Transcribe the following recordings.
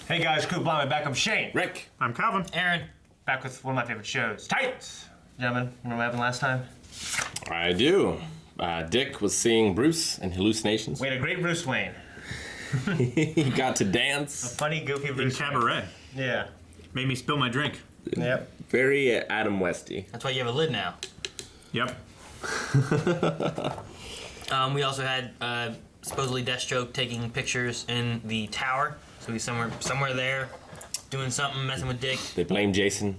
Hey guys, Crew Blind, back. I'm Shane. Rick. I'm Calvin. Aaron. Back with one of my favorite shows, Titans. Gentlemen, remember what happened last time? I do. Dick was seeing Bruce in hallucinations. We had a great Bruce Wayne. He got to A dance. funny, goofy In Bruce Wayne. Cabaret. Yeah. Made me spill my drink. Yep. Very Adam Westy. That's why you have a lid now. Yep. We also had supposedly Deathstroke taking pictures in the tower. So he's somewhere there doing something, messing with Dick. They blame Jason.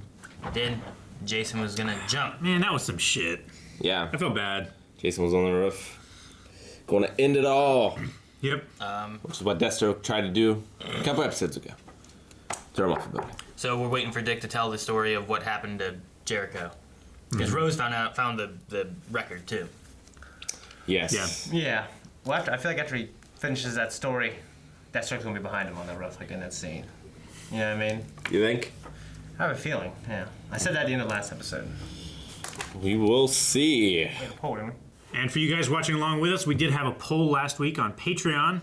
Then Jason was gonna jump. Man, that was some shit. Yeah. I feel bad. Jason was on the roof. Going to end it all. Yep. Which is what Deathstroke tried to do a couple episodes ago. Throw him off the building. So we're waiting for Dick to tell the story of what happened to Jericho. Because Rose found the record too. Yes. Yeah. Well, I feel like after he finishes that story, Deathstroke's gonna be behind him on the roof, like in that scene. You know what I mean? You think? I have a feeling, yeah. I said that at the end of last episode. We will see. We had a poll, didn't we? And for you guys watching along with us, we did have a poll last week on Patreon.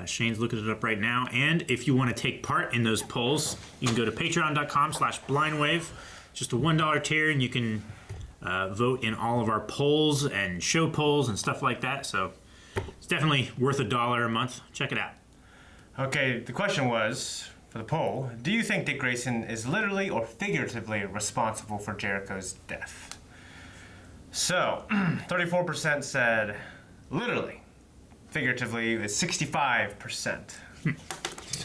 Shane's looking it up right now. And if you want to take part in those polls, you can go to patreon.com/blindwave. Just a $1 tier, and you can vote in all of our polls and show polls and stuff like that. So it's definitely worth $1 a month. Check it out. Okay, the question was, for the poll, do you think Dick Grayson is literally or figuratively responsible for Jericho's death? So, 34% said literally. Figuratively is 65%.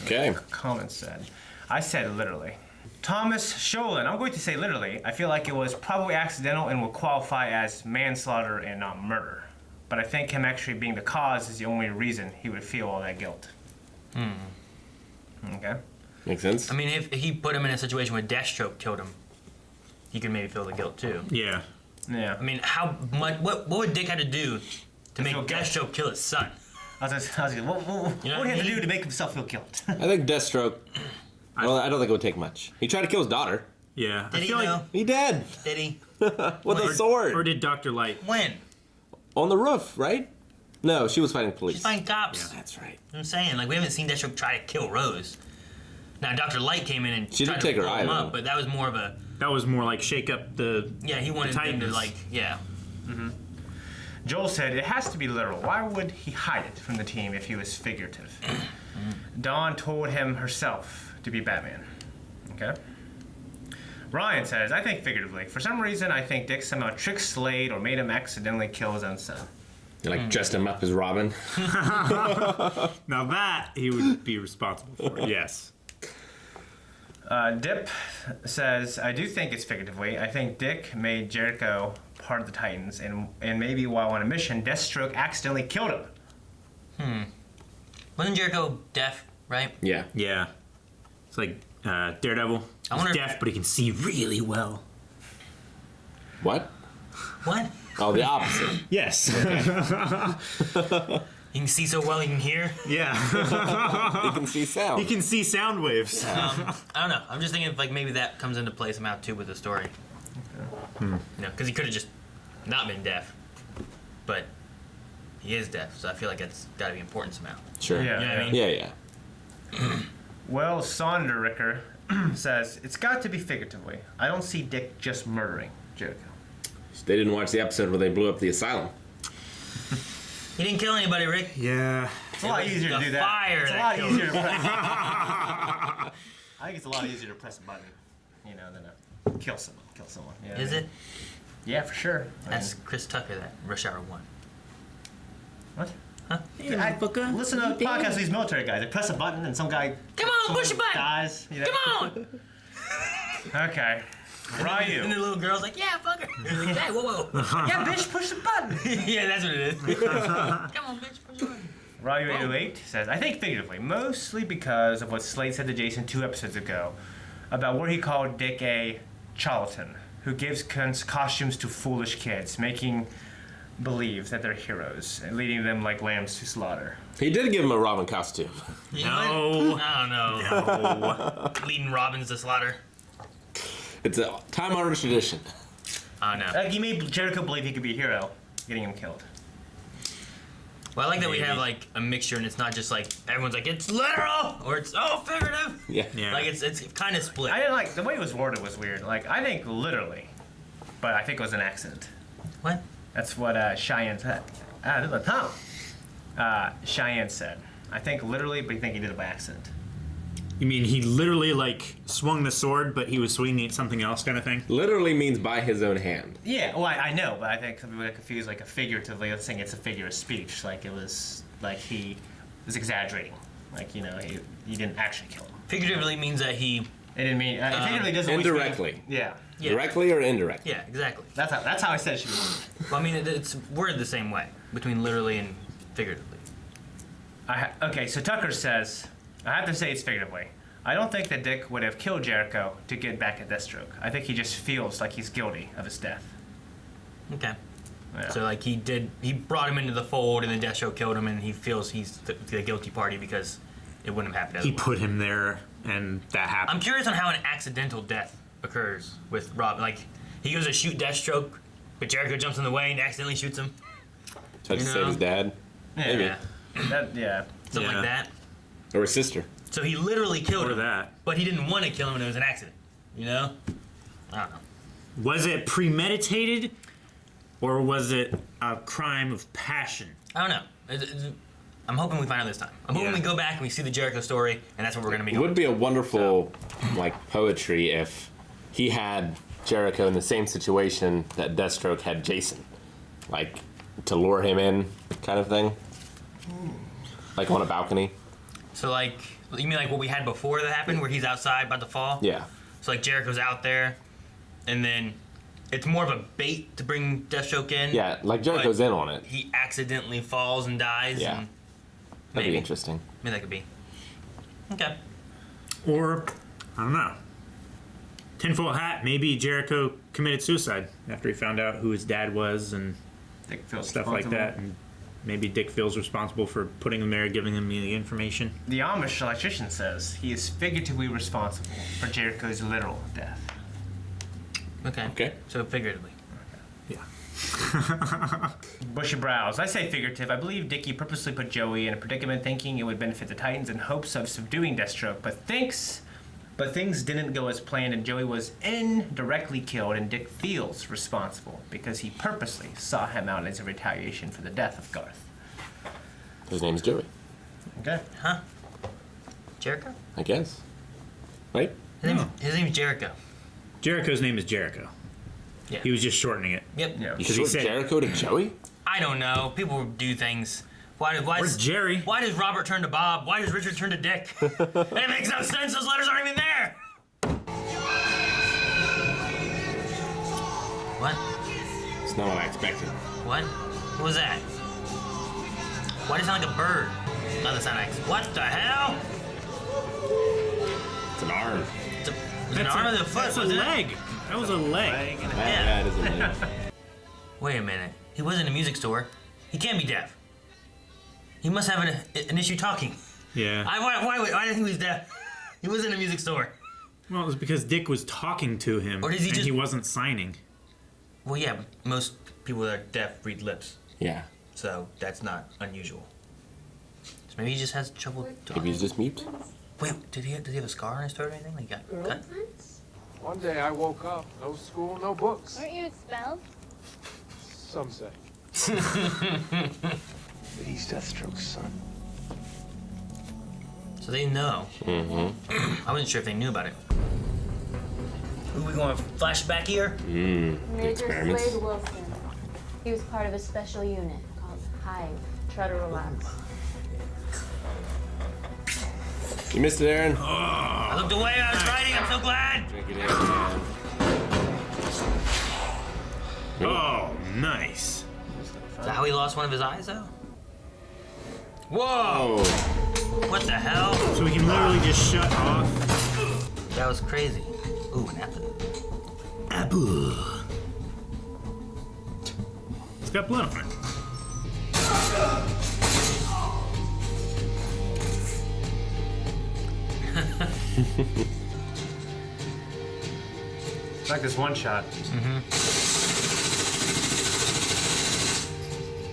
Okay. Comments said. I said literally. Thomas Sholin, I'm going to say literally. I feel like it was probably accidental and will qualify as manslaughter and not murder. But I think him actually being the cause is the only reason he would feel all that guilt. Okay. Makes sense. I mean, if he put him in a situation where Deathstroke killed him, he could maybe feel the guilt too. Yeah. Yeah. I mean, how much? What would Dick have to do to make feel guilt. Deathstroke kill his son? I was what You know would he what I have to mean? do to make himself feel guilt? I think Deathstroke. Well, I don't think it would take much. He tried to kill his daughter. Yeah. Did I he feel know? like, He did. Did he? With a sword. or did Dr. Light? When? On the roof, right? No, she was fighting police. She's fighting cops. That's right. I'm saying, like, we haven't seen Deathstroke try to kill Rose. Now, Dr. Light came in and She did tried take to her pull eye, him though. up, but that was more of a, That was more like shake up the... yeah, he wanted him to, Titans. like, yeah. Joel said it has to be literal. Why would he hide it from the team if he was figurative? Dawn told him herself to be Batman. Okay. Ryan says, I think figuratively. For some reason, I think Dick somehow tricked Slade or made him accidentally kill his own son. You like dressed him up as Robin. Now that he would be responsible for. Yes. Dip says, I do think it's figuratively. I think Dick made Jericho part of the Titans, and maybe while on a mission, Deathstroke accidentally killed him. Wasn't Jericho deaf, right? Yeah. Yeah. It's like Daredevil. I wonder- He's deaf, but he can see really well. What? What? Oh, the opposite. Yes. He can see so well he can hear? Yeah. You can see sound. He can see sound waves. I don't know. I'm just thinking if, like, maybe that comes into play somehow too with the story. You know, because he could have just not been deaf, but he is deaf, so I feel like that's got to be important somehow. Sure. Yeah. You know what I mean? Yeah, yeah. Well, Sonderricker says, it's got to be figuratively. I don't see Dick just murdering Jericho. They didn't watch the episode where they blew up the asylum. He didn't kill anybody, Rick. Yeah. It's a lot easier to the do that. fire It's a that lot killed easier to press. I think it's a lot easier to press a button, you know, than to kill someone. You know what Is I mean? it? Yeah, for sure. That's Chris Tucker, that Rush Hour 1. What? Huh? Listen to podcasts of these military guys. They press a button and some guy Come on, push the button. dies. You know? Come on! Okay. And the Ryu. little girl's like, yeah, fuck her. Hey, whoa, whoa. Yeah, bitch, push the button. Yeah, that's what it is. Come on, bitch, push the button. Ryu808 says, I think figuratively, mostly because of what Slade said to Jason 2 episodes ago about where he called Dick a charlatan who gives costumes to foolish kids, making believe that they're heroes and leading them like lambs to slaughter. He did give him a Robin costume. You No. know what? I don't know. No. Leading Robins to slaughter. It's a time-honored tradition. I don't know. Like, he made Jericho believe he could be a hero, getting him killed. Well, I like that we have like a mixture, and it's not just like everyone's like it's literal or it's figurative. Yeah. Yeah. Like it's kind of split. I didn't like the way it was worded was weird. Like I think literally, but I think it was an accident. What? That's what Cheyenne said. Cheyenne said. I think literally, but you think he did it by accident. You mean he literally like swung the sword, but he was swinging at something else, kind of thing? Literally means by his own hand. Yeah, well, I know, but I think some people get confused, like, figuratively, let's say it's a figure of speech. Like, it was, like, he was exaggerating. Like, you know, he didn't actually kill him. Figuratively means that he. It didn't mean, figuratively doesn't always Indirectly. mean, yeah. Yeah. Directly or indirectly? Yeah, exactly. That's how I said it should be worded. Well, I mean, it's worded the same way between literally and figuratively. Okay, so Tucker says, I have to say it's figuratively. I don't think that Dick would have killed Jericho to get back at Deathstroke. I think he just feels like he's guilty of his death. Okay. Yeah. So like he brought him into the fold, and then Deathstroke killed him, and he feels he's the guilty party because it wouldn't have happened He otherwise. put him there, and that happened. I'm curious on how an accidental death occurs with Rob. Like he goes to shoot Deathstroke, but Jericho jumps in the way and accidentally shoots him. Tried to You save know? his dad. Maybe. Yeah. Yeah. Something Yeah. like that. Or his sister. So he literally killed Or him, that. but he didn't want to kill him, and it was an accident. You know? I don't know. Was it premeditated, or was it a crime of passion? I don't know. I'm hoping we find out this time. I'm hoping Yeah. we go back and we see the Jericho story, and that's what we're going to be It going. would be a wonderful, like, poetry if he had Jericho in the same situation that Deathstroke had Jason. Like, to lure him in, kind of thing. Like on a balcony. So like, you mean like what we had before that happened, where he's outside about to fall? Yeah. So like Jericho's out there, and then it's more of a bait to bring Deathstroke in. Yeah, like Jericho's but in on it. He accidentally falls and dies. Yeah. And That'd maybe. be interesting. Maybe that could be. Okay. Or, I don't know. Tinfoil hat, maybe Jericho committed suicide after he found out who his dad was and Dick feels stuff like that. And maybe Dick feels responsible for putting him there, giving him the information. The Amish electrician says he is figuratively responsible for Jericho's literal death. Okay. Okay. So figuratively. Yeah. Bushy brows. I say figurative. I believe Dickie purposely put Joey in a predicament thinking it would benefit the Titans in hopes of subduing Deathstroke, but things didn't go as planned and Joey was indirectly killed and Dick feels responsible because he purposely saw him out as a retaliation for the death of Garth. His name's Joey, Okay. Huh? Jericho? I guess. Right? His name's Jericho. Jericho's name is Jericho. Yeah. He was just shortening it. Yep. Yeah. You Because he short said- Jericho to Joey? I don't know. People do things. Why Where's Jerry? Why does Robert turn to Bob? Why does Richard turn to Dick? It makes no sense. Those letters aren't even there. What? It's not what I expected. What? What was that? Why does it sound like a bird? Not the sound X. What the hell? It's an arm. It's an arm of the foot. That's a wasn't it? leg. That was a leg. Yeah. That is a name. Wait a minute. He was in a music store. He can't be deaf. He must have an issue talking. Yeah. Why did I think he was deaf? He was in a music store. Well, it was because Dick was talking to him, Or does he and just- he wasn't signing. Well, yeah, but most people that are deaf read lips, Yeah. so that's not unusual. So maybe he just has trouble Maybe talking. he's just mute. Wait, did he have a scar on his throat or anything? Like got cut? One day I woke up, no school, no books. Aren't you expelled? Some say. He's Deathstroke's son. So they know. I wasn't sure if they knew about it. Who we going flashback here? Major Experiments. Slade Wilson. He was part of a special unit called Hive. Try to relax. You missed it, Aaron. I looked away. I was writing. I'm so glad. Drink it in, man. Oh, nice. Is that how he lost one of his eyes, though? Whoa! Oh. What the hell? So we can literally just shut off. That was crazy. Ooh, an apple. Abu. It's got blood on it. It's like this one shot.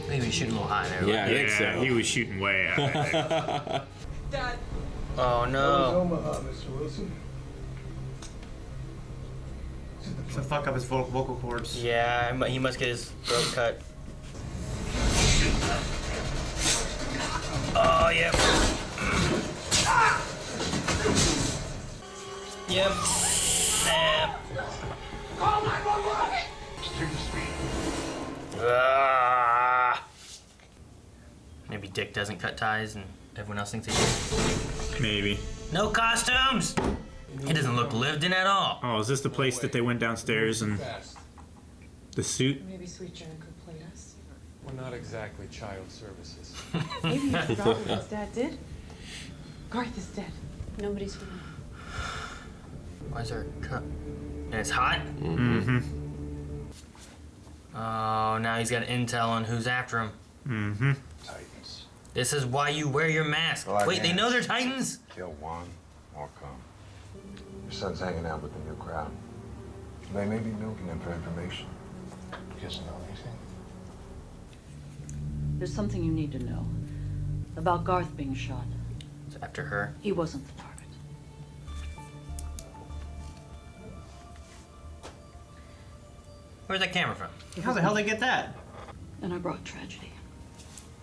I Maybe he's shooting a little high there. Yeah, I think Yeah, so. he was shooting way high. Dad. Oh no. Omaha, Mr. Wilson. So fuck up his vocal cords. Yeah, he must get his throat cut. Oh, yep. Yep. Call 911! Maybe Dick doesn't cut ties and everyone else thinks he does. Maybe. No costumes! He doesn't look lived in at all. Oh, is this the place that they went downstairs and Fast. the suit? Maybe Sweet Jen could play us. We're not exactly child services. Maybe he forgot what his dad did. Garth is dead. Nobody's home. Why is there a cup? And it's hot? Mm-hmm. Oh, now he's got intel on who's after him. Mm-hmm. Titans. This is why you wear your mask. Well, Wait, they know they're Titans? Kill one or come. Your son's hanging out with the new crowd. They may be milking him for information. You guys know anything? There's something you need to know about Garth being shot. It's after her. He wasn't the target. Where's that camera from? How the hell they get that? And I brought tragedy.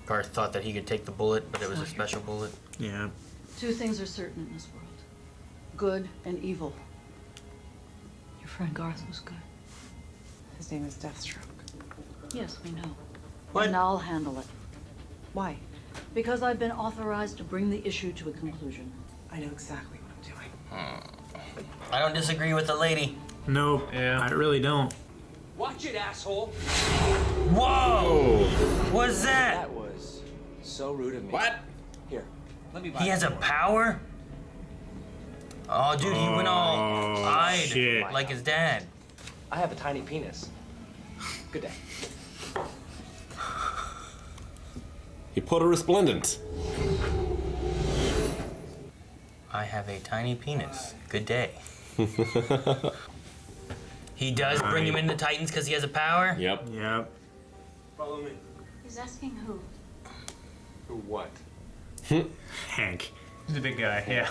Garth thought that he could take the bullet, but it was a special bullet. Yeah. Two things are certain in this world. Good and evil. Your friend Garth was good. His name is Deathstroke. Yes, we know. What? And I'll handle it. Why? Because I've been authorized to bring the issue to a conclusion. I know exactly what I'm doing. I don't disagree with the lady. Nope. Yeah. I really don't. Watch it, asshole! Whoa! What's that? That was so rude of me. What? Here, let me buy He has a power? Oh, dude, he went all eyed shit. like his dad. I have a tiny penis. Good day. He put a resplendent. I have a tiny penis. Good day. He does bring him into Titans because he has a power? Yep. Yep. Follow me. He's asking who? Who what? Hank. He's a big guy, yeah.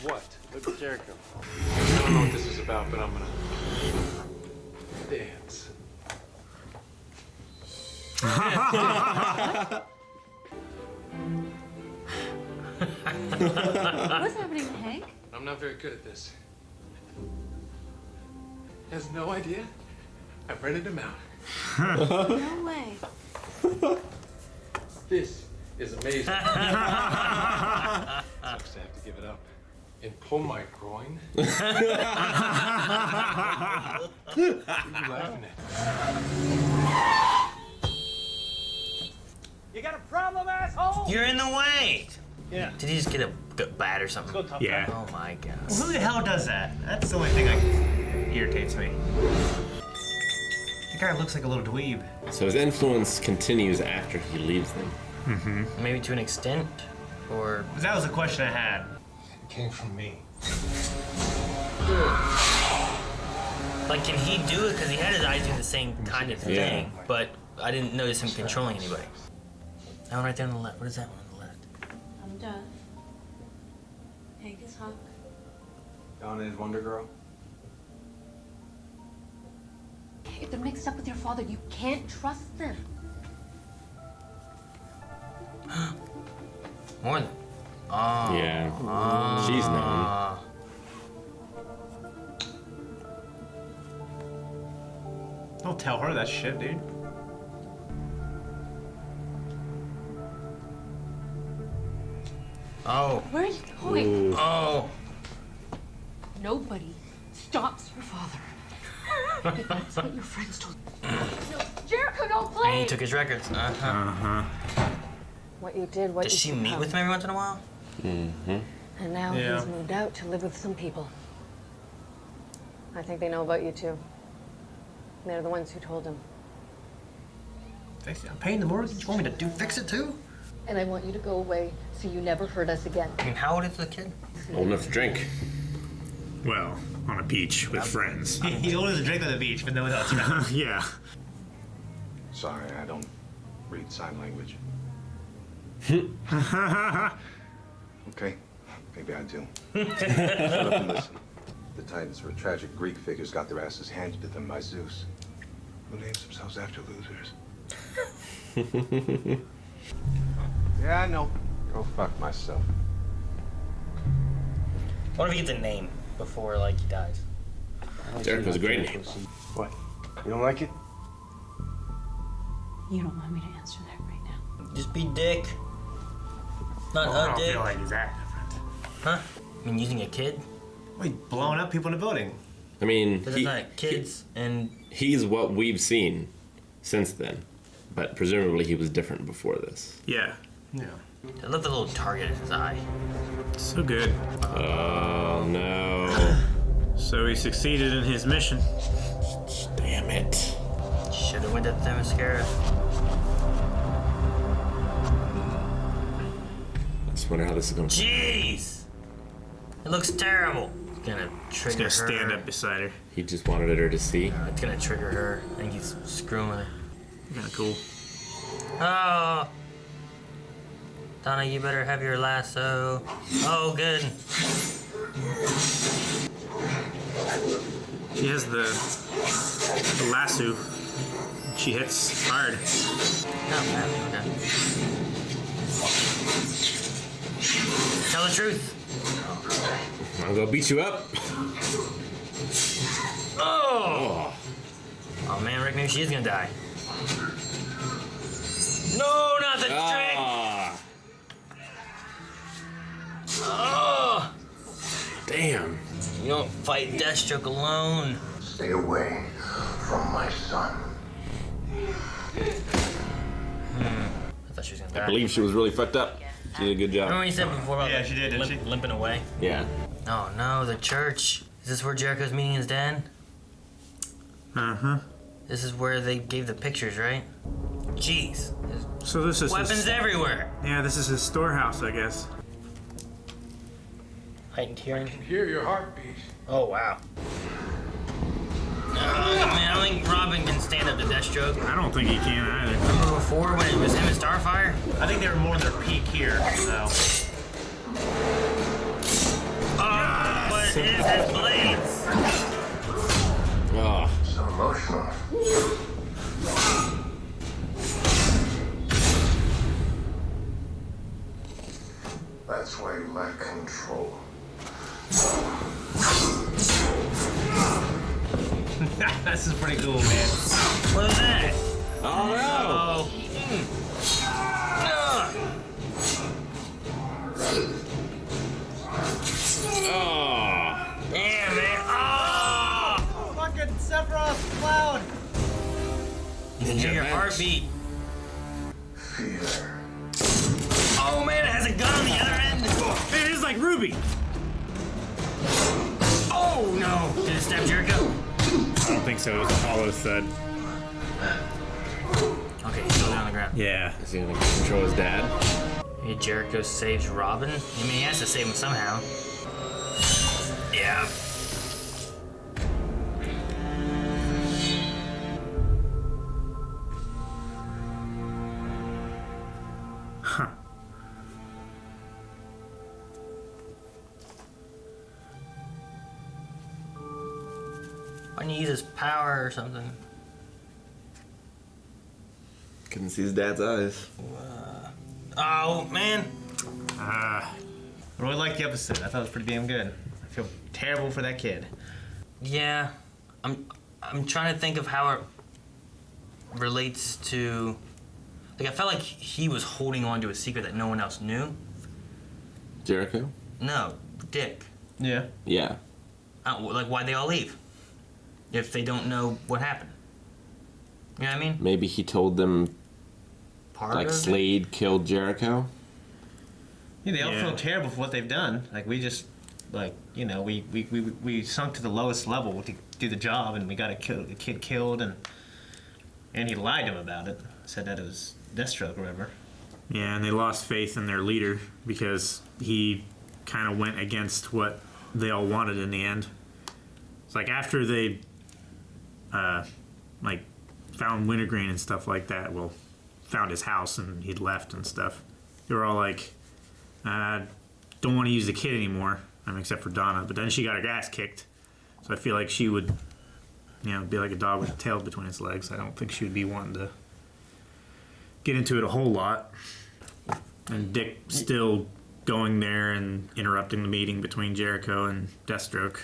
What? Look at Jericho. I don't know what this is about, but I'm gonna dance. What's happening to Hank? I'm not very good at this. He has no idea. I rented him out. No way. This is amazing. Sucks to have to give it up and pull my groin. What are you laughing at? You got a problem, asshole? You're in the way! Yeah. Did he just get a bat or something? Yeah. Oh my god. Who the hell does that? That's the only thing that irritates me. The guy looks like a little dweeb. So his influence continues after he leaves them. Maybe to an extent? Or. That was the question I had. It came from me. Like, can he do it? Because he had his eyes doing the same kind of Yeah. thing, but I didn't notice him controlling anybody. That one right there on the left. What is that one on the left? I'm done. Hank is Hawk. Donna is Wonder Girl. If they're mixed up with your father, you can't trust them. More than. Oh. Yeah. She's known. Don't tell her that shit, dude. Oh. Where are you going? Oh. Nobody stops your father. If that's what your friends told you. No, Jericho, don't And play! he took his records. Uh-huh. Uh-huh. What you did, what Does you she meet become. with him every once in a while? And now Yeah. he's moved out to live with some people. I think they know about you too. They're the ones who told him. Fix it. I'm paying the mortgage. You want me to do fix it too? And I want you to go away so you never hurt us again. I mean, how old is the kid? Old enough to drink. Well, on a beach with friends. He only has a drink on the beach, but no one else around. Yeah. Sorry, I don't read sign language. Okay, maybe I do. Shut up and listen. The Titans were tragic Greek figures, got their asses handed to them by Zeus, who names themselves after losers. Yeah, I know. Go fuck myself. What if he gets a name before like he dies? Jericho's a great name. What? You don't like it? You don't want me to answer that right now. Just be Dick. Not I a don't Dick. feel like he's that different. Huh? I mean, using a kid? Wait, blowing up people in the building. I mean, Because it's not kids and he's what we've seen since then, but presumably he was different before this. Yeah. Yeah. I love the little target in his eye. So good. Oh no. So he succeeded in his mission. Damn it. Should have went to Themyscira. I just wonder how this is going to... Jeez! It looks terrible. It's gonna He's trigger gonna her. stand up beside her. He just wanted her to see. It's gonna trigger her. I think he's screwing with her. Kinda cool. Oh! Donna, you better have your lasso. Oh, good. She has the lasso. She hits hard. Oh, man, okay. Tell the truth. I'm gonna beat you up. Oh! Oh, man, Rick, maybe she is gonna die. No, not the trick! Ah, Oh! damn. You don't fight Deathstroke alone. Stay away from my son. I thought she was gonna die. I believe she was really fucked up. She did a good Remember job. what you said before about Yeah, she did, didn't she? limping away? Yeah. Oh no, the church. Is this where Jericho's meeting his dad? Uh-huh. This is where they gave the pictures, right? Jeez. There's So this is weapons his, everywhere. yeah, this is his storehouse, I guess. Heightened hearing. Hear your heartbeat. Oh wow. Man, I don't think Robin can stand up to Deathstroke. I don't think he can either. Remember before when it was him and Starfire? I think they were more in their peak here, so. Oh, but it is his blades. Oh, So emotional. That's why you lack control. This is pretty cool, man. What is that? oh no! Oh. Ugh. Oh, Damn, man. Oh! Fucking Sephiroth Cloud! You can hear your heartbeat. Fear. Oh man, it has a gun on the other end. Man, it is like Ruby! Oh no! Did it stab Jericho? I don't think so. It was a hollow thud. Okay, he's still down on the ground. Yeah. is he gonna control his dad? Maybe Jericho saves Robin? I mean, he has to save him somehow. Yeah. Huh. Why don't you use his power or something? Couldn't see his dad's eyes. Oh man. Ah. I really liked the episode. I thought it was pretty damn good. I feel terrible for that kid. Yeah. I'm trying to think of how it relates to. Like, I felt like he was holding on to a secret that no one else knew. Jericho? No, Dick. Yeah. Yeah. Like, why'd they all leave? If they don't know what happened. You know what I mean? Maybe he told them Part like of it? Slade killed Jericho. Yeah, they all Yeah. feel terrible for what they've done. Like, we just, like, you know, we sunk to the lowest level to do the job, and we got a kid killed, and he lied to him about it. Said that it was Deathstroke or whatever. Yeah, and they lost faith in their leader because he kind of went against what they all wanted in the end. It's like after they, like, found wintergreen and stuff like that. Well, found his house and he'd left and stuff. They were all like, don't want to use the kid anymore. Except for Donna. But then she got her ass kicked. So I feel like she would, be like a dog with a tail between its legs. I don't think she would be wanting to get into it a whole lot. And Dick still going there and interrupting the meeting between Jericho and Deathstroke.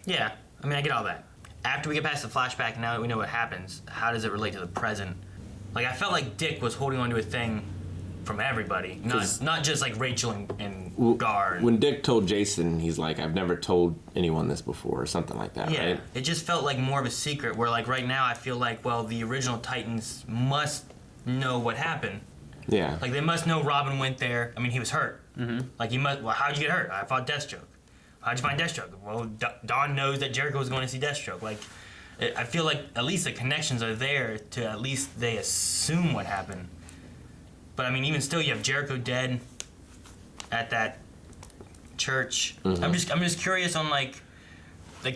Yeah, I get all that. After we get past the flashback, now that we know what happens, how does it relate to the present? Like, I felt like Dick was holding on to a thing from everybody, not just like Rachel and Gar. When Dick told Jason, he's like, I've never told anyone this before, or something like that, yeah, right? It just felt like more of a secret, where like right now I feel like, well, the original Titans must know what happened. Yeah. Like, they must know Robin went there. He was hurt. Mm-hmm. Like, how'd you get hurt? I fought Deathstroke. How'd you find Deathstroke? Well, Dawn knows that Jericho was going to see Deathstroke. Like, I feel like at least the connections are there to at least they assume what happened. But, even still, you have Jericho dead at that church. Mm-hmm. I'm just curious on, like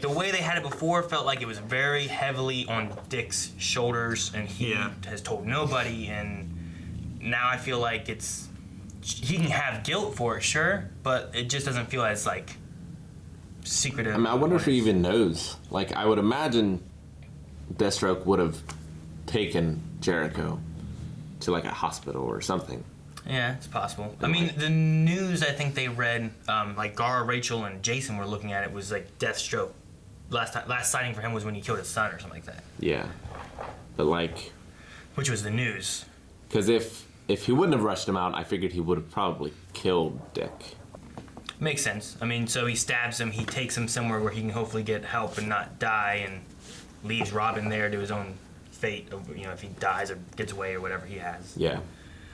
the way they had it before felt like it was very heavily on Dick's shoulders, and he has told nobody, and now I feel like he can have guilt for it, sure, but it just doesn't feel as, like, secretive. I wonder if he even knows. Like, I would imagine Deathstroke would have taken Jericho to, like, a hospital or something. Yeah, it's possible. The news I think they read, like, Gar, Rachel, and Jason were looking at it, was, like, Deathstroke. Last sighting for him was when he killed his son or something like that. Yeah. But, like... Which was the news. Because if he wouldn't have rushed him out, I figured he would have probably killed Dick. Makes sense. So he stabs him, he takes him somewhere where he can hopefully get help and not die, and leaves Robin there to his own fate of, if he dies or gets away or whatever he has. Yeah.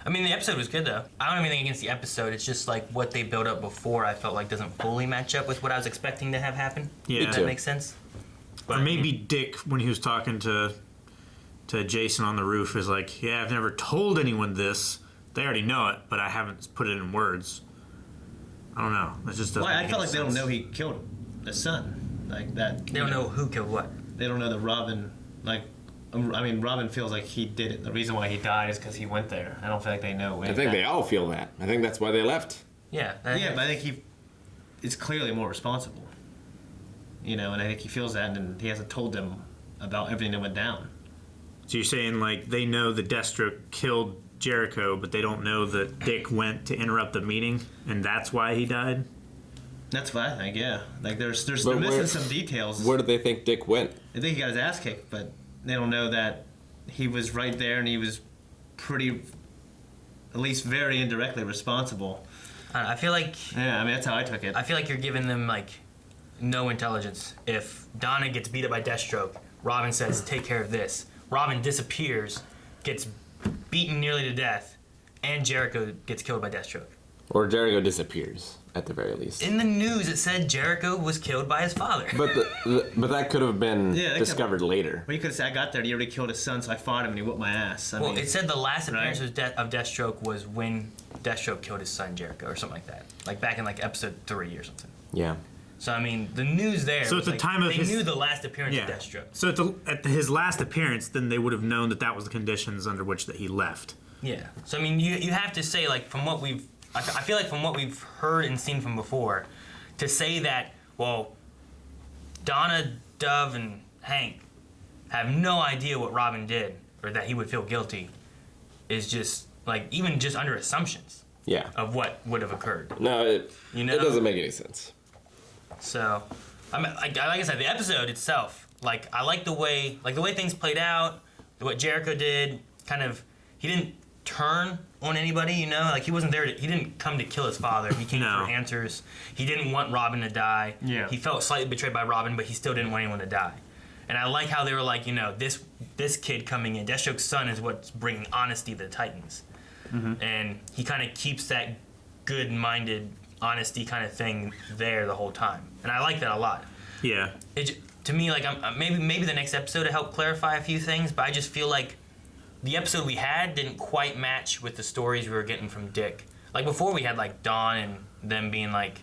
The episode was good, though. I don't have anything against the episode. It's just, like, what they built up before I felt like doesn't fully match up with what I was expecting to have happen. Yeah. If that makes sense. Or maybe Dick, when he was talking to Jason on the roof, is like, yeah, I've never told anyone this. They already know it, but I haven't put it in words. I don't know. It just doesn't. I felt like they don't know he killed the son, like that. They don't know who killed what. They don't know that Robin, like, Robin feels like he did it. The reason why he died is because he went there. I don't feel like they know. I think they all feel that. I think that's why they left. Yeah. But I think he is clearly more responsible. And I think he feels that, and he hasn't told them about everything that went down. So you're saying, like, they know that Deathstroke killed Jericho, but they don't know that Dick went to interrupt the meeting, and that's why he died? That's what I think, yeah. Like, they're missing some details. Where do they think Dick went? I think he got his ass kicked, but they don't know that he was right there, and he was pretty, at least very indirectly responsible. I feel like... Yeah, that's how I took it. I feel like you're giving them, like, no intelligence. If Donna gets beat up by Deathstroke, Robin says, take care of this. Robin disappears, gets beaten nearly to death, and Jericho gets killed by Deathstroke. Or Jericho disappears, at the very least. In the news, it said Jericho was killed by his father. But but that could have been discovered later. Well, you could have said, I got there, he already killed his son, so I fought him, and he whooped my ass. Well, it said the last appearance of Deathstroke was when Deathstroke killed his son, Jericho, or something like that. Like, back in, like, episode 3 or something. Yeah. So, the news there. So at the time of they knew the last appearance of Deathstroke. So at his last appearance, then they would have known that was the conditions under which that he left. Yeah. So you have to say, like, from what we've, I feel like from what we've heard and seen from before, to say that, well, Donna, Dove, and Hank have no idea what Robin did or that he would feel guilty, is just like even just under assumptions. Yeah. Of what would have occurred. No, it doesn't make any sense. So, like I said, the episode itself, like I like the way things played out, what Jericho did. Kind of, he didn't turn on anybody, like he wasn't there. He didn't come to kill his father. He came for answers. He didn't want Robin to die. Yeah. He felt slightly betrayed by Robin, but he still didn't want anyone to die. And I like how they were like, this kid coming in, Deathstroke's son, is what's bringing honesty to the Titans. Mm-hmm. And he kind of keeps that good-minded honesty kind of thing there the whole time, and I like that a lot. Yeah. To me, like maybe the next episode to help clarify a few things, but I just feel like the episode we had didn't quite match with the stories we were getting from Dick. Like before, we had like Dawn and them being like,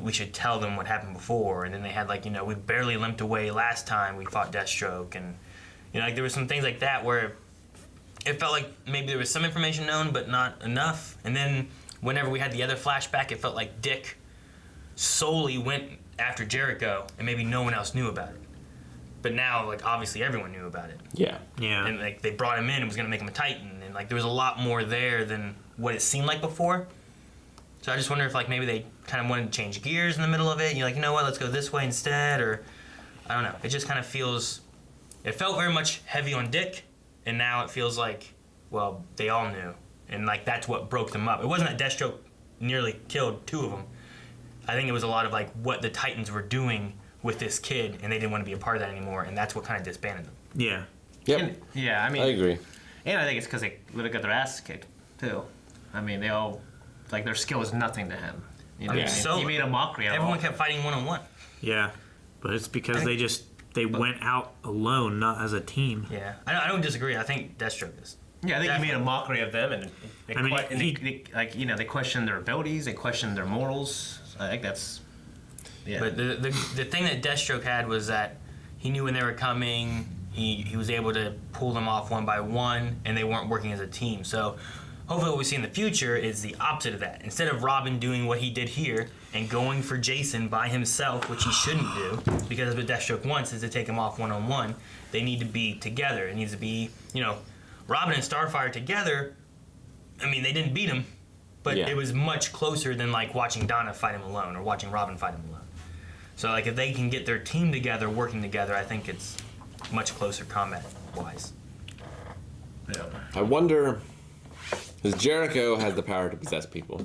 we should tell them what happened before, and then they had like, we barely limped away last time we fought Deathstroke, and like there were some things like that where it felt like maybe there was some information known, but not enough. And then whenever we had the other flashback, it felt like Dick solely went after Jericho, and maybe no one else knew about it. But now, like, obviously everyone knew about it. Yeah. Yeah. And, like, they brought him in and was going to make him a Titan. And, like, there was a lot more there than what it seemed like before. So I just wonder if, like, maybe they kind of wanted to change gears in the middle of it. And you're like, you know what, let's go this way instead. Or, I don't know. It just kind of feels... It felt very much heavy on Dick. And now it feels like, well, they all knew. And, like, that's what broke them up. It wasn't that Deathstroke nearly killed 2 of them. I think it was a lot of, like, what the Titans were doing with this kid, and they didn't want to be a part of that anymore, and that's what kind of disbanded them. Yeah. Yep. And, yeah, I mean, I agree. And I think it's because they literally got their ass kicked too. I mean, they all like their skill is nothing to him. You know, I mean, so he made a mockery of everyone all. kept fighting one-on-one. Yeah. But it's because they went out alone, not as a team. Yeah, I don't disagree. I think Deathstroke is. Yeah, I think Definitely. he made a mockery of them, and they, I mean, they like you know they questioned their abilities, they questioned their morals. I think that's yeah. But the thing that Deathstroke had was that he knew when they were coming. He was able to pull them off one by one, and they weren't working as a team. So hopefully what we see in the future is the opposite of that. Instead of Robin doing what he did here and going for Jason by himself, which he shouldn't do, because what Deathstroke wants is to take him off one-on-one, they need to be together. It needs to be, you know, Robin and Starfire together. I mean, they didn't beat him, but Yeah. it was much closer than, like, watching Donna fight him alone or watching Robin fight him alone. So, like, if they can get their team together, working together, I think it's much closer combat-wise. yeah. I wonder, because Jericho has the power to possess people,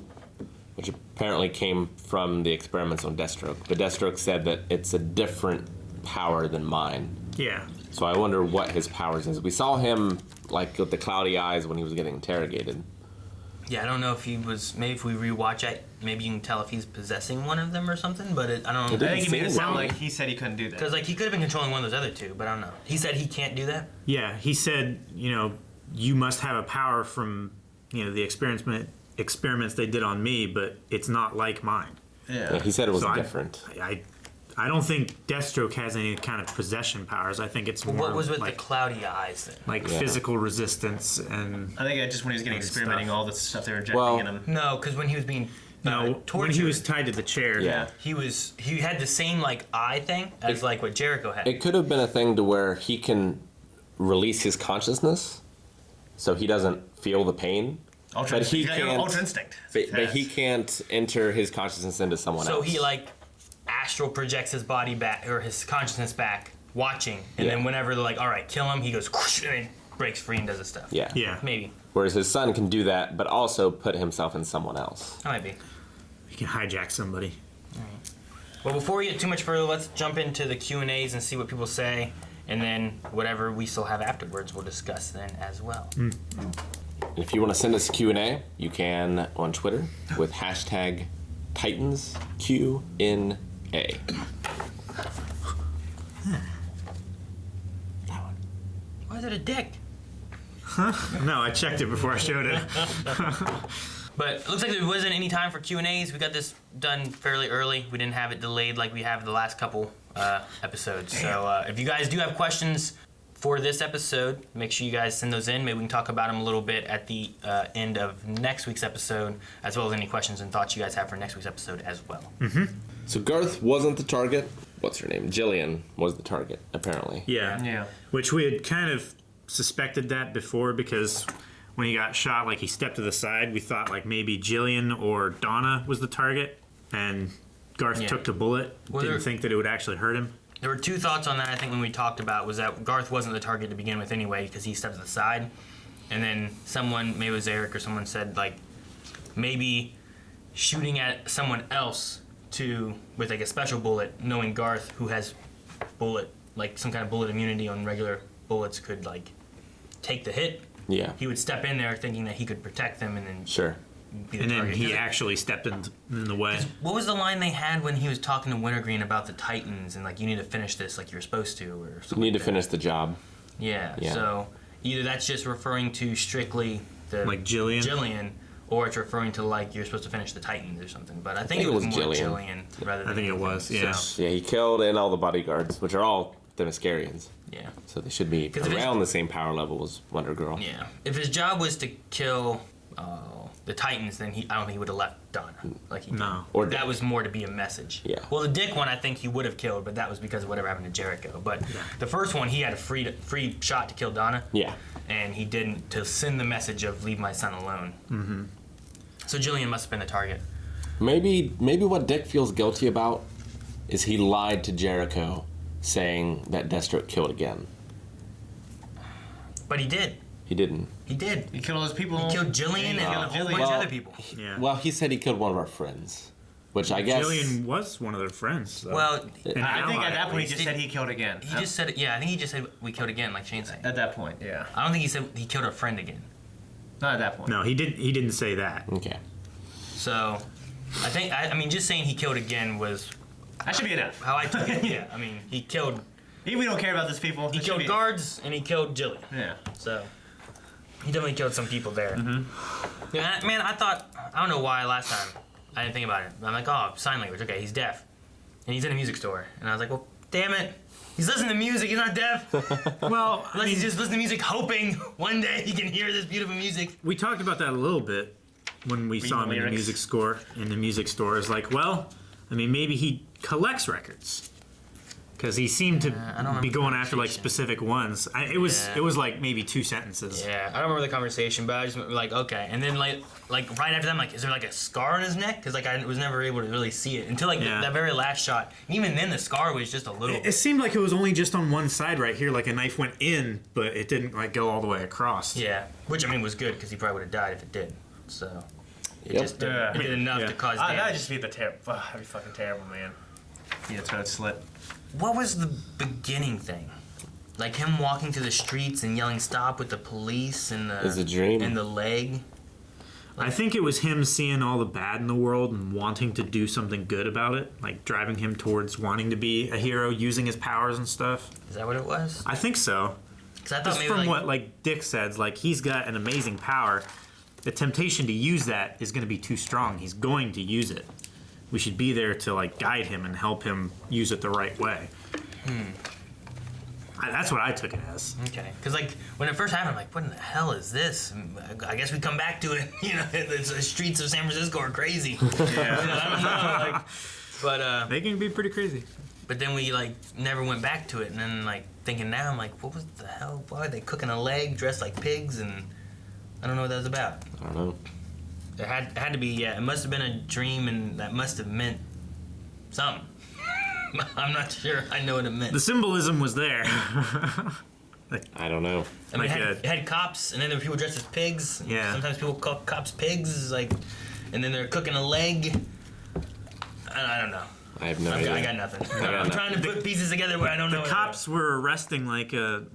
which apparently came from the experiments on Deathstroke. But Deathstroke said that it's a different power than mine. Yeah. So I wonder what his powers is. We saw him like with the cloudy eyes when he was getting interrogated. Yeah, I don't know if he was. Maybe if we rewatch it, maybe you can tell if he's possessing one of them or something. But I don't. It I didn't think he made it seem sound like- like he said he couldn't do that. Because like he could have been controlling one of those other two, but I don't know. He said he can't do that. Yeah, he said, you know, you must have a power from, you know, the experiments they did on me, but it's not like mine. Yeah, he said it was So different. I don't think Deathstroke has any kind of possession powers. I think it's But more what was with like, the cloudy eyes then? like Yeah. physical resistance and I think just when he was getting And experimenting, stuff. all the stuff they were injecting Well- in him. No, because when he was being no, tortured, when he was tied to the chair. Yeah. he had the same like eye thing as like what Jericho had. It could have been a thing to where he can release his consciousness, so he doesn't feel the pain. Ultra, But he got can't- Ultra Instinct. But he can't enter his consciousness into someone So else. he like astral projects his body back or his consciousness back, watching, and Yeah. then whenever they're like, "All right, kill him," he goes whoosh, and then breaks free and does his stuff. Yeah. Yeah. Maybe Whereas his son can do that, but also put himself in someone else. that might be. He can hijack somebody. Well, before we get too much further, let's jump into the Q&As and see what people say, and then whatever we still have afterwards, we'll discuss then as well. If you want to send us a Q&A, you can on Twitter with hashtag TitansQNA. Why is it a dick? No, I checked it before I showed it. But it looks like there wasn't any time for Q&As. We got this done fairly early. We didn't have it delayed like we have the last couple episodes. So if you guys do have questions for this episode, make sure you guys send those in. Maybe we can talk about them a little bit at the end of next week's episode, as well as any questions and thoughts you guys have for next week's episode as well. So Garth wasn't the target. What's her name? Jillian was the target, apparently. Yeah. Yeah. Which we had kind of suspected that before because when he got shot, like he stepped to the side, we thought like maybe Jillian or Donna was the target, and Garth Yeah. took the bullet. Well, Didn't there- think that it would actually hurt him. There were two thoughts on that, I think, when we talked about, was that Garth wasn't the target to begin with anyway, because he stepped to the side. And then someone, maybe it was Eric or someone said, like, maybe shooting at someone else with like a special bullet, knowing Garth, who has bullet, like some kind of bullet immunity on regular bullets, could, like, take the hit. Yeah. He would step in there thinking that he could protect them and then Sure. be the And then target. he 'Cause actually stepped in the way. what was the line they had when he was talking to Wintergreen about the Titans and, like, you need to finish this like you're supposed to or You something need to like that? finish the job. Yeah, Yeah. so either that's just referring to strictly the Like Jillian? or it's referring to like you're supposed to finish the Titans or something. But I think it was more Jillian. rather than I think it anything. was, yeah. So, Yeah, he killed and all the bodyguards, which are all Themyscirians. Yeah. So they should be 'Cause if around the same power level as Wonder Girl. Yeah. If his job was to kill the Titans, then I don't think he would have left Donna. Like he did. No. Or that Dick. was more to be a message. Yeah. Well, the Dick one, I think he would have killed, but that was because of whatever happened to Jericho. But the first one, he had a free shot to kill Donna. Yeah. And he didn't, to send the message of leave my son alone. Mm-hmm. So Jillian must have been the target. Maybe what Dick feels guilty about is he lied to Jericho, saying that Deathstroke killed again. But he did. He didn't. He did. He killed all those people. He killed Jillian and a whole bunch of other people. Yeah. Well, he said he killed one of our friends, which I guess. Jillian was one of their friends. So. Well, An I think ally, at that point he least. just said he killed again. he just said, I think he just said we killed again, like Shane said. At that point, yeah. I don't think he said he killed a friend again. Not at that point. No, he didn't say that. Okay. So, I mean, just saying he killed again was That should be enough. how I took it. Yeah, I mean, he killed Even we don't care about these people. he That should killed be- guards and he killed Jillian. Yeah. So, he definitely killed some people there. Mm-hmm. Yeah, man, I don't know why last time I didn't think about it. I'm like, oh, sign language. Okay, he's deaf, and he's in a music store, and I was like, well, damn it. He's listening to music. He's not deaf. Well, I Unless mean, he's just listening to music, hoping one day he can hear this beautiful music. we talked about that a little bit when we saw him in the lyrics. music store. It's like, well, I mean, maybe he collects records because he seemed to I don't be remember going the after like conversation. specific ones. It was Yeah. like maybe 2 sentences. Yeah, I don't remember the conversation, but I just like, okay. And then like right after that, I'm like, is there like a scar on his neck? Because like I was never able to really see it until like Yeah. that very last shot. And even then, the scar was just a little. It seemed like it was only just on one side right here, like a knife went in, but it didn't like go all the way across. Yeah, which I mean was good because he probably would have died if it did. So it Yep. just did, Yeah. it did enough Yeah. to cause That'd damage. just be the terrible. That'd be fucking terrible, man. Yeah, throat slit. What was the beginning thing? Like him walking through the streets and yelling "stop" with the police and the It's a dream. and the leg. I think it was him seeing all the bad in the world and wanting to do something good about it, like driving him towards wanting to be a hero, using his powers and stuff. Is that what it was? I think so. Because I thought Just maybe from like, what like Dick said, like he's got an amazing power. The temptation to use that is going to be too strong. He's going to use it. We should be there to like guide him and help him use it the right way. That's what I took it as. Okay, because like when it first happened, I'm like, what in the hell is this? I guess we come back to it. You know, the streets of San Francisco are crazy. Yeah. I don't know, like, but They can be pretty crazy. but then we like never went back to it, and then like thinking now, I'm like, what was the hell? Why are they cooking a leg dressed like pigs? And I don't know what that was about. I don't know. It had to be. Yeah, it must have been a dream, and that must have meant something. I'm not sure I know what it meant. The symbolism was there. I don't know. I mean, like it had cops, and then there were people dressed as pigs. Yeah. Sometimes people call cops pigs, like, and then they're cooking a leg. I don't know. I have no I idea. got nothing. got I'm nothing. trying to put pieces together where I don't know. The what cops were arresting like a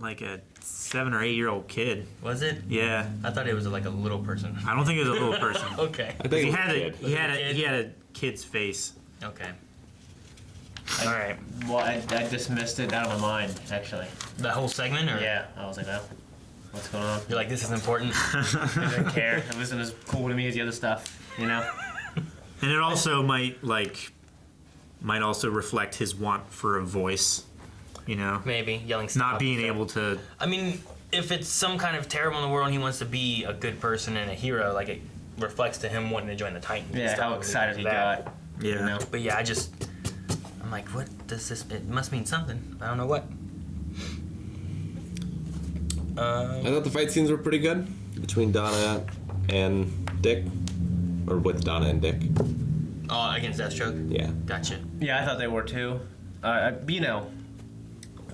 7 or 8 year old kid. was it? Yeah, I thought it was like a little person. I don't think it was a little person. Okay. I think He it was had a a kid. he had a kid's face. Okay. All right. Well, I dismissed it out of my mind, actually. That whole segment, or Yeah, I was like, oh, what's going on? you're like, this is important. I didn't care. It wasn't as cool to me as the other stuff, you know? And it also might also reflect his want for a voice, you know, Maybe yelling. Stop not being and stuff. able to. I mean, if it's some kind of terrible in the world, and he wants to be a good person and a hero. Like it reflects to him wanting to join the Titans. and Yeah, stuff, how and excited he that. got. Yeah. You know? But yeah, I'm like, what does this? It must mean something. I don't know what. I thought the fight scenes were pretty good between Donna and Dick, or with Donna and Dick. Oh, against Deathstroke. Yeah. Gotcha. Yeah, I thought they were too. You know,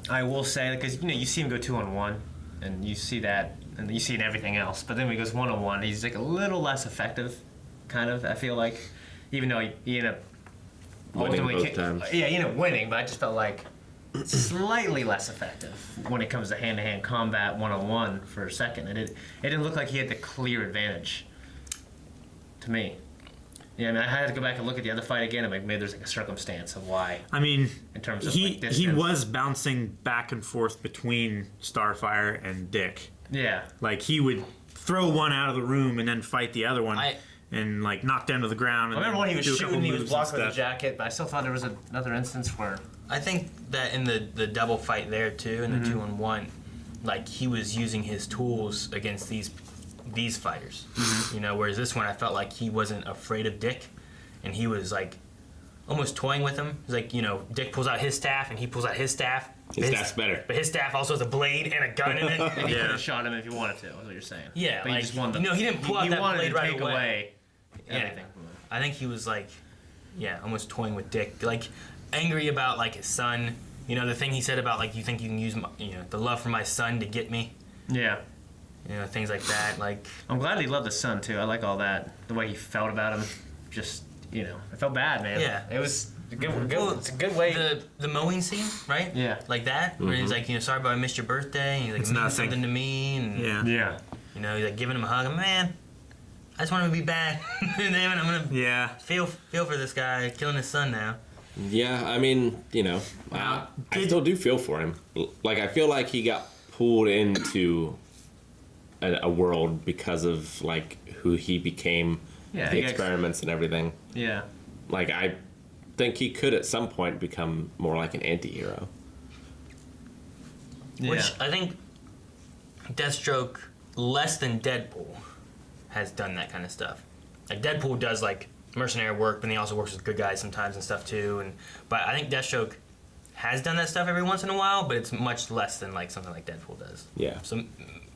I will say, because, you know, you see him go 2-on-1, and you see that, and you see it in everything else. But then when he goes 1-on-1, he's like a little less effective, kind of, I feel like. Even though he ended up Winning ultimately both times. Yeah, he ended up winning, but I just felt like slightly less effective when it comes to hand-to-hand combat 1-on-1 for a second. It didn't look like he had the clear advantage to me. Yeah, I mean, I had to go back and look at the other fight again, and like maybe there's like a circumstance of why. I mean, In terms of, he like, distance. was bouncing back and forth between Starfire and Dick. Yeah. Like he would throw one out of the room and then fight the other one. and like knocked down to the ground. I And remember when he was do a couple shooting, he was moves blocked and with a stuff. jacket, but I still thought there was another instance where. I think that in the double fight there too, in the 2-on-1, like he was using his tools against these fighters. You know, whereas this one I felt like he wasn't afraid of Dick, and he was like almost toying with him. It's like, you know, Dick pulls out his staff and he pulls out his staff. His staff's better. But his staff also has a blade and a gun in it. And he could have shot him if he wanted to, is what you're saying. Yeah, but like, he just wanted he didn't pull out he that wanted blade to right take away. everything from him. I think he was like, almost toying with Dick, like angry about like his son. You know, the thing he said about like, you think you can use the love for my son to get me. Yeah. You know, things like that. Like, I'm glad he loved his son too. I like all that. The way he felt about him. Just, you know, I felt bad, man. Yeah. It was a good well, it's a good way. The mowing scene, right? Yeah. Like that, where he's like, sorry, but I missed your birthday. And he's like, It's it means nothing. something to me. And, Yeah. you know, he's like giving him a hug. And, man, I just want him to be bad. Damn it, I'm gonna feel for this guy killing his son now. Yeah, I mean, you know, I still do feel for him. Like, I feel like he got pulled into a world because of, like, who he became, Yeah, the he got experiments and everything. Yeah. Like, I think he could at some point become more like an anti-hero. Yeah. Which I think Deathstroke, less than Deadpool, has done that kind of stuff. Like, Deadpool does, like, mercenary work, but he also works with good guys sometimes and stuff, too. But I think Deathstroke has done that stuff every once in a while, but it's much less than, like, something like Deadpool does. Yeah. So,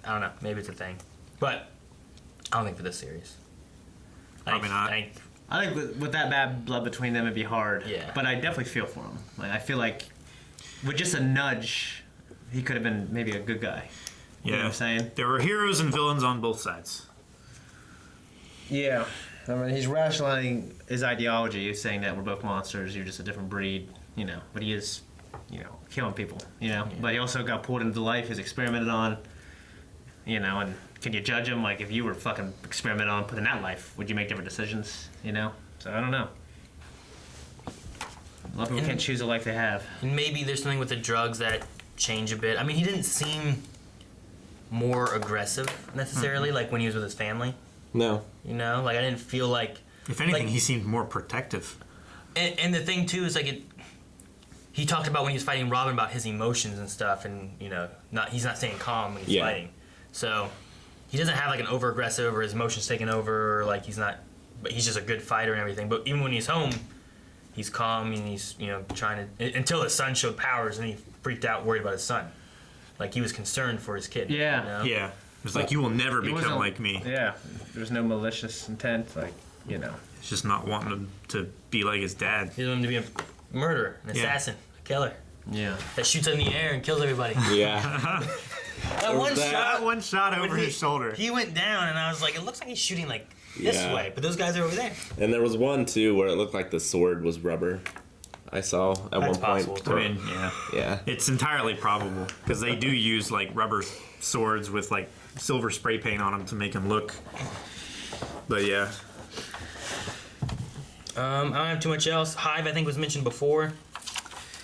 I don't know. Maybe it's a thing. But I don't think for this series. Probably not. I think with that bad blood between them, it'd be hard. Yeah. But I definitely feel for him. Like, I feel like with just a nudge, he could have been maybe a good guy. You know what I'm saying? There were heroes and villains on both sides. Yeah. I mean, he's rationalizing his ideology. He's saying that we're both monsters. You're just a different breed, you know. But he is, you know, killing people, you know. Yeah. But he also got pulled into life. He's experimented on, you know. And can you judge him? Like, if you were fucking experimented on, put in that life, would you make different decisions, you know? So I don't know. A lot of people can't choose the life they have. And maybe there's something with the drugs that change a bit. I mean, he didn't seem more aggressive necessarily, like when he was with his family. No. You know, like I didn't feel like. If anything, like, he seemed more protective. And the thing too is like he talked about when he was fighting Robin about his emotions and stuff, and you know, he's not staying calm when he's fighting. So he doesn't have like an over aggressive or his emotions taking over, or like he's not. But he's just a good fighter and everything. But even when he's home, he's calm and he's trying to until his son showed powers and he freaked out, worried about his son. Like he was concerned for his kid. Yeah. You know? Yeah. It was like, you will never become like me. Yeah. There's no malicious intent, like, you know. He's just not wanting him to be like his dad. He wanted him to be a murderer, an assassin, a killer. Yeah. That shoots in the air and kills everybody. Yeah. That one That shot. one shot over his shoulder. He went down, and I was like, it looks like he's shooting like this way, but those guys are over there. And there was one too where it looked like the sword was rubber. I saw at That's one possible, point. too. I mean, yeah. Yeah. It's entirely probable because they do use like rubber swords with like silver spray paint on them to make them look. But yeah. I don't have too much else. Hive, I think, was mentioned before.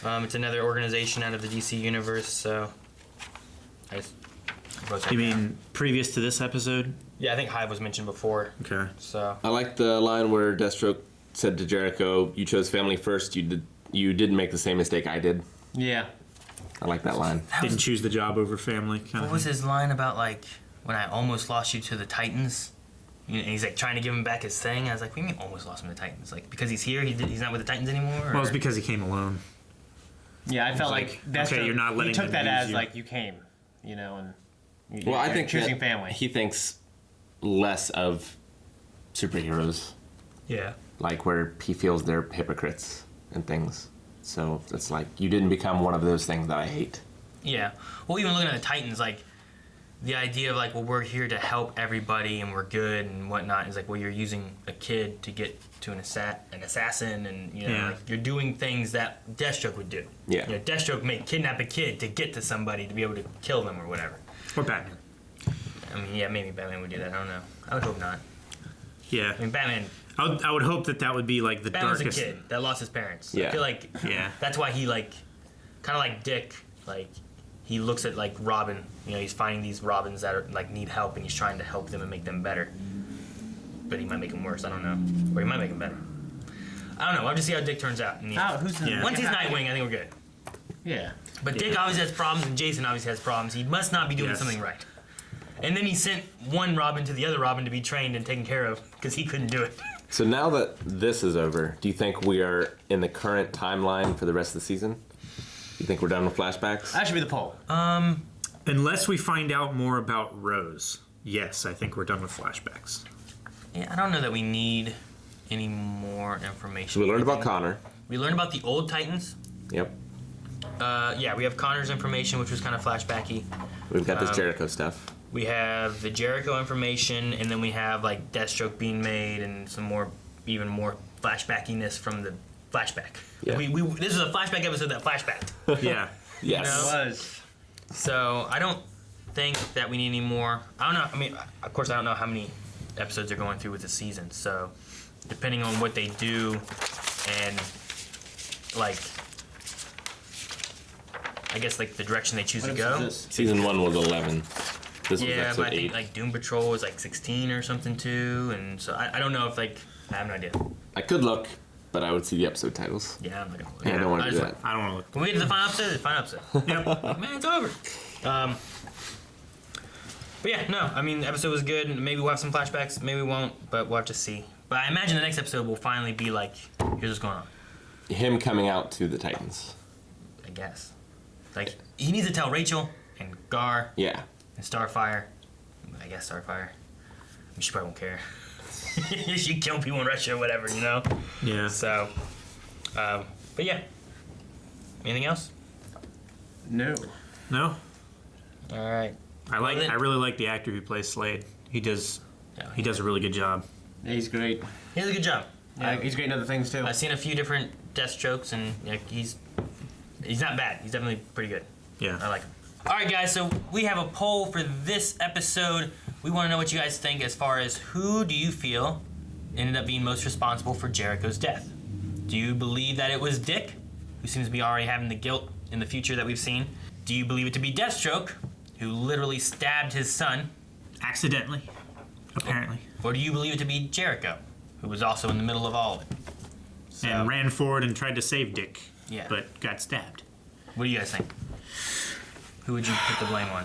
It's another organization out of the DC universe, so. You mean previous to this episode? Yeah, I think Hive was mentioned before. Okay. So. I like the line where Deathstroke said to Jericho, "You chose family first. You didn't make the same mistake I did." Yeah. I like that line. Didn't choose the job over family. What was his line about, like, when I almost lost you to the Titans? And he's like trying to give him back his thing. I was like, what do you mean almost lost him to the Titans? Like, because he's here, he's not with the Titans anymore? Or? Well, it's because he came alone. Yeah, I felt like that's okay, you're not letting he took them that use as you. like you came, you know, and Well, I you're think choosing that family. he thinks less of superheroes, Yeah. like where he feels they're hypocrites and things. So it's like, you didn't become one of those things that I hate. Yeah. Well, even looking at the Titans, like, the idea of, like, well, we're here to help everybody and we're good and whatnot is like, well, you're using a kid to get to an assassin and, you know, like, you're doing things that Deathstroke would do. Yeah. You know, Deathstroke may kidnap a kid to get to somebody to be able to kill them or whatever. Or Batman. I mean, yeah, maybe Batman would do that. I don't know. I would hope not. Yeah. I mean, Batman... I would hope that would be like the Batman's darkest. a kid that lost his parents. Yeah. I feel like that's why he, like, kind of like Dick, like, he looks at, like, Robin. You know, he's finding these Robins that are, like, need help, and he's trying to help them and make them better. but he might make him worse. I don't know, or he might make him better. I don't know. We'll have to see how Dick turns out. Once he's Nightwing, I think we're good. Yeah. But Dick obviously has problems, and Jason obviously has problems. He must not be doing something right. And then he sent one Robin to the other Robin to be trained and taken care of because he couldn't do it. So now that this is over, do you think we are in the current timeline for the rest of the season? You think we're done with flashbacks? That should be the poll. Unless we find out more about Rose, yes, I think we're done with flashbacks. Yeah, I don't know that we need any more information. So we learned about Connor. We learned about the old Titans. Yep. Yeah, we have Connor's information, which was kind of flashbacky. We've got this Jericho stuff. We have the Jericho information, and then we have like Deathstroke being made, and some more, even more flashbackiness from the flashback. Yeah. This is a flashback episode that flashbacked. Yeah. Yes. It was. So I don't think that we need any more. I don't know. I mean, of course, I don't know how many episodes they're going through with the season. So depending on what they do, and like, I guess like the direction they choose to go. Season 1 was 11. This was Yeah, episode but I think 8. like Doom Patrol was like 16 or something too, and so I don't know if like I have no idea. I could look, but I would see the episode titles. Yeah, I'm not gonna look. Yeah, I don't want to do just that. I don't want to look. When we get to the final episode, it's the final episode. Yep. Man, it's over. But yeah, no, I mean, the episode was good. Maybe we'll have some flashbacks, maybe we won't, but we'll have to see. But I imagine the next episode will finally be like, here's what's going on. Him coming out to the Titans. I guess. Like, he needs to tell Rachel and Gar Yeah. and Starfire. I guess Starfire. She probably won't care. She kill people in Russia or whatever, you know? Yeah. So, but yeah. Anything else? No. No? All right. I really like the actor who plays Slade. He does a really good job. Yeah, he's great. He does a good job. He's great in other things too. I've seen a few different Deathstrokes, and he's not bad. He's definitely pretty good. Yeah. I like him. All right, guys. So we have a poll for this episode. We want to know what you guys think as far as who do you feel ended up being most responsible for Jericho's death. Do you believe that it was Dick, who seems to be already having the guilt in the future that we've seen? Do you believe it to be Deathstroke, who literally stabbed his son? Accidentally, apparently. Or do you believe it to be Jericho, who was also in the middle of all of it? So, And ran forward and tried to save Dick, Yeah. but got stabbed. What do you guys think? Who would you put the blame on?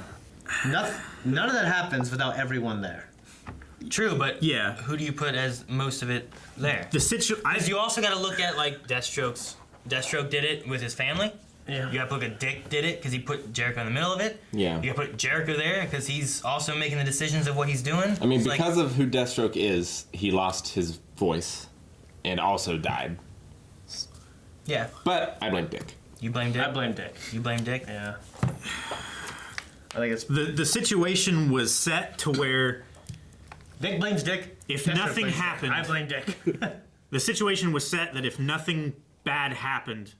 None of that happens without everyone there. True, but Yeah. who do you put as most of it there? Because you also got to look at like Deathstroke did it with his family. Yeah. You got to look at Dick did it because he put Jericho in the middle of it. Yeah. You got to put Jericho there because he's also making the decisions of what he's doing. I mean, It's because of who Deathstroke is, he lost his voice and also died. yeah, But I blame Dick. you blame Dick. I blame Dick. You blame Dick. Yeah. I think it's The situation was set to where Dick blames Dick. If Deathstroke nothing blames Dick. happened- I blame Dick. the situation was set that if nothing bad happened,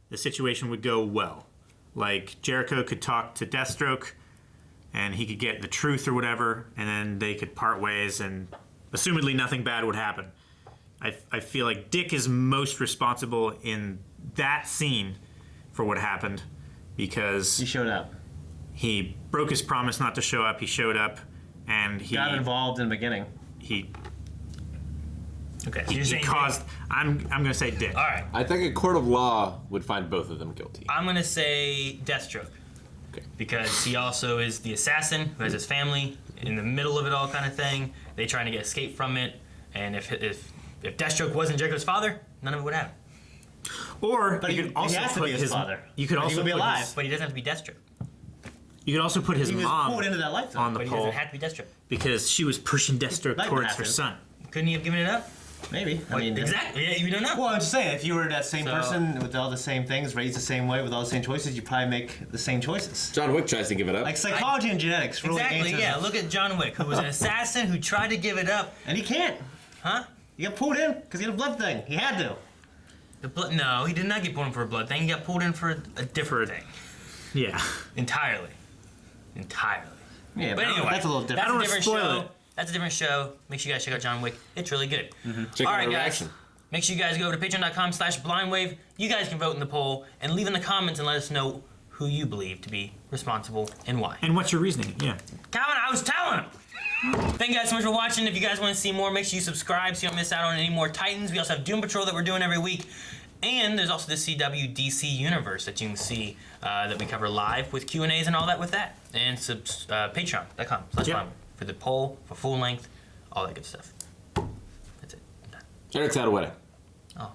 the situation would go well. Like Jericho could talk to Deathstroke, and he could get the truth or whatever, and then they could part ways, and assumedly nothing bad would happen. I feel like Dick is most responsible in that scene for what happened because He showed up. he broke his promise not to show up. He showed up, and he Got involved in the beginning. he Okay, so he, you're he saying caused. I'm gonna say Dick. All right, I think a court of law would find both of them guilty. I'm gonna say Deathstroke. Okay. Because he also is the assassin who has his family in the middle of it all, kind of thing. They trying to get escape from it, and if Deathstroke wasn't Jericho's father, none of it would happen. Or But you he could also has to put be his father. You could Or he also would be put alive. his- But he doesn't have to be Deathstroke. you could also put his He was mom pulled into that lifetime. on the But he poll doesn't have to be Deathstroke. because she was pushing Deathstroke Might towards have her to. son. Couldn't he have given it up? Maybe. I mean, exactly. Yeah, you don't know. Well, I'm just saying, if you were that same So- person with all the same things, raised the same way, with all the same choices, you'd probably make the same choices. John Wick tries to give it up. Like psychology and genetics really Exactly. answers Yeah. Look at John Wick, who was an assassin who tried to give it up. And he can't. Huh? He got pulled in because he had a blood thing. He had to. The blood? No, he did not get pulled in for a blood thing. He got pulled in for a different thing. Yeah. Entirely. Yeah, But anyway, that's a little different. That's a wanna different spoil show. it. That's a different show. Make sure you guys check out John Wick. It's really good. Check All out right, our guys. reaction. Make sure you guys go over to patreon.com/blindwave. You guys can vote in the poll and leave in the comments and let us know who you believe to be responsible and why. And what's your reasoning? Yeah. Calvin, I was telling him. Thank you guys so much for watching. If you guys want to see more, make sure you subscribe so you don't miss out on any more Titans. We also have Doom Patrol that we're doing every week. And there's also the CW DC Universe that you can see that we cover live with Q&As and all that with that. And patreon.com/Blindwave for the poll, for full length, all that good stuff. That's it. I'm done. Eric's out of wedding.